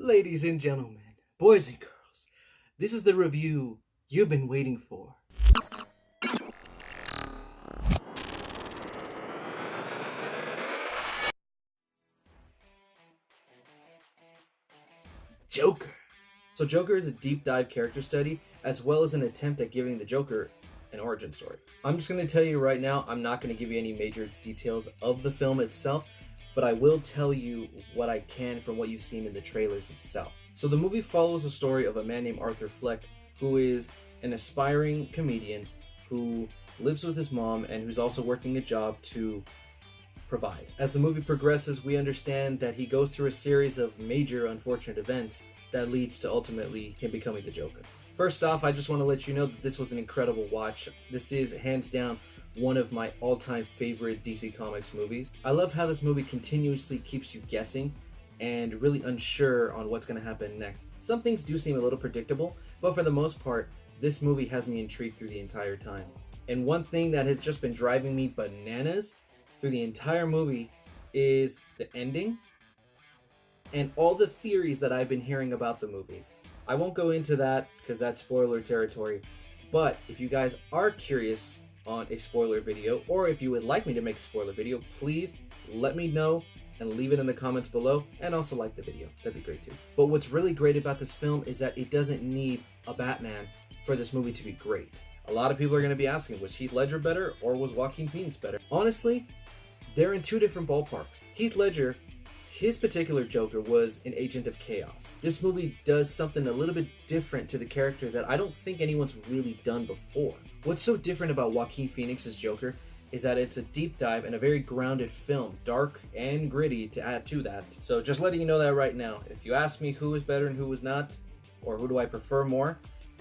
Ladies and gentlemen, boys and girls, this is the review you've been waiting for. Joker. So Joker is a deep dive character study as well as an attempt at giving the Joker an origin story. I'm just going to tell you right now, I'm not going to give you any major details of the film itself, but I will tell you what I can from what you've seen in the trailers itself. So the movie follows the story of a man named Arthur Fleck, who is an aspiring comedian who lives with his mom and who's also working a job to provide. As the movie progresses, we understand that he goes through a series of major unfortunate events that leads to ultimately him becoming the Joker. First off, I just want to let you know that this was an incredible watch. This is hands down one of my all-time favorite DC Comics movies. I love how this movie continuously keeps you guessing and really unsure on what's going to happen next. Some things do seem a little predictable, but for the most part, this movie has me intrigued through the entire time. And one thing that has just been driving me bananas through the entire movie is the ending and all the theories that I've been hearing about the movie. I won't go into that because that's spoiler territory, but if you guys are curious on a spoiler video, or if you would like me to make a spoiler video, please let me know and leave it in the comments below, and also like the video. That'd be great too. But what's really great about this film is that it doesn't need a Batman for this movie to be great. A lot of people are going to be asking, was Heath Ledger better or was Joaquin Phoenix better? Honestly, they're in two different ballparks. Heath Ledger, his particular Joker was an agent of chaos. This movie does something a little bit different to the character that I don't think anyone's really done before. What's so different about Joaquin Phoenix's Joker is that it's a deep dive and a very grounded film, dark and gritty to add to that. So just letting you know that right now. If you ask me who is better and who is not, or who do I prefer more,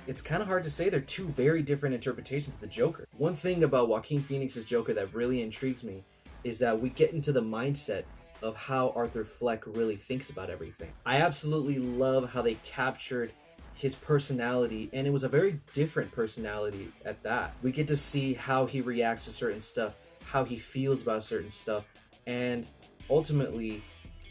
it's kind of hard to say. They're two very different interpretations of the Joker. One thing about Joaquin Phoenix's Joker that really intrigues me is that we get into the mindset of how Arthur Fleck really thinks about everything. I absolutely love how they captured his personality, and it was a very different personality at that. We get to see how he reacts to certain stuff, how he feels about certain stuff, and ultimately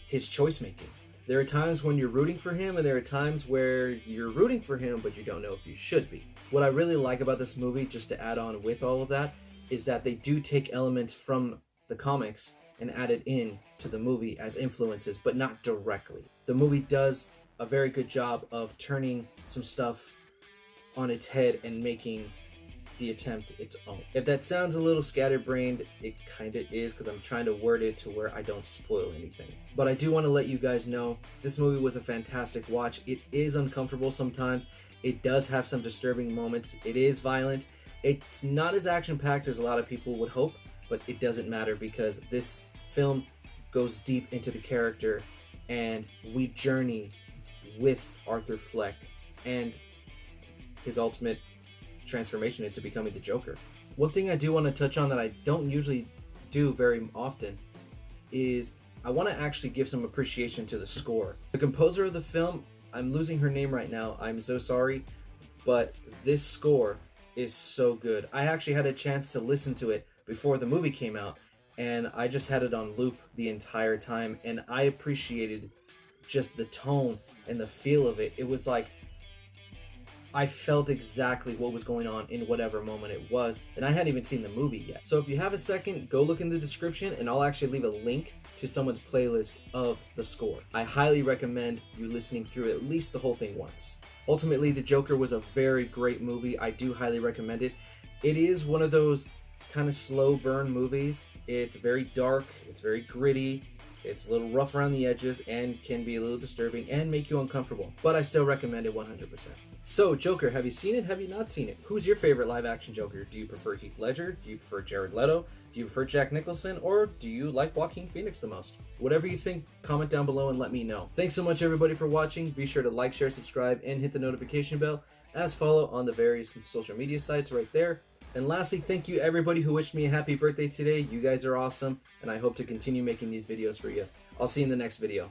his choice making. There are times when you're rooting for him, and there are times where you're rooting for him but you don't know if you should be. What I really like about this movie, just to add on with all of that, is that they do take elements from the comics and add it in to the movie as influences, but not directly. The movie does a very good job of turning some stuff on its head and making the attempt its own. If that sounds a little scatterbrained, it kind of is, because I'm trying to word it to where I don't spoil anything. But I do want to let you guys know this movie was a fantastic watch. It is uncomfortable sometimes. It does have some disturbing moments. It is violent. It's not as action-packed as a lot of people would hope, but it doesn't matter because this film goes deep into the character and we journey with Arthur Fleck and his ultimate transformation into becoming the Joker. One thing I do want to touch on that I don't usually do very often is I want to actually give some appreciation to the score. The composer of the film, I'm losing her name right now, I'm so sorry, but this score is so good. I actually had a chance to listen to it before the movie came out, and I just had it on loop the entire time, and I appreciated just the tone and the feel of it. It was like I felt exactly what was going on in whatever moment it was, and I hadn't even seen the movie yet. So if you have a second, go look in the description and I'll actually leave a link to someone's playlist of the score. I highly recommend you listening through at least the whole thing once. Ultimately, The Joker was a very great movie. I do highly recommend it. It is one of those kind of slow burn movies. It's very dark, it's very gritty, it's a little rough around the edges, and can be a little disturbing and make you uncomfortable. But I still recommend it 100%. So, Joker, have you seen it? Have you not seen it? Who's your favorite live-action Joker? Do you prefer Heath Ledger? Do you prefer Jared Leto? Do you prefer Jack Nicholson? Or do you like Joaquin Phoenix the most? Whatever you think, comment down below and let me know. Thanks so much, everybody, for watching. Be sure to like, share, subscribe, and hit the notification bell, as follow on the various social media sites right there. And lastly, thank you everybody who wished me a happy birthday today. You guys are awesome, and I hope to continue making these videos for you. I'll see you in the next video.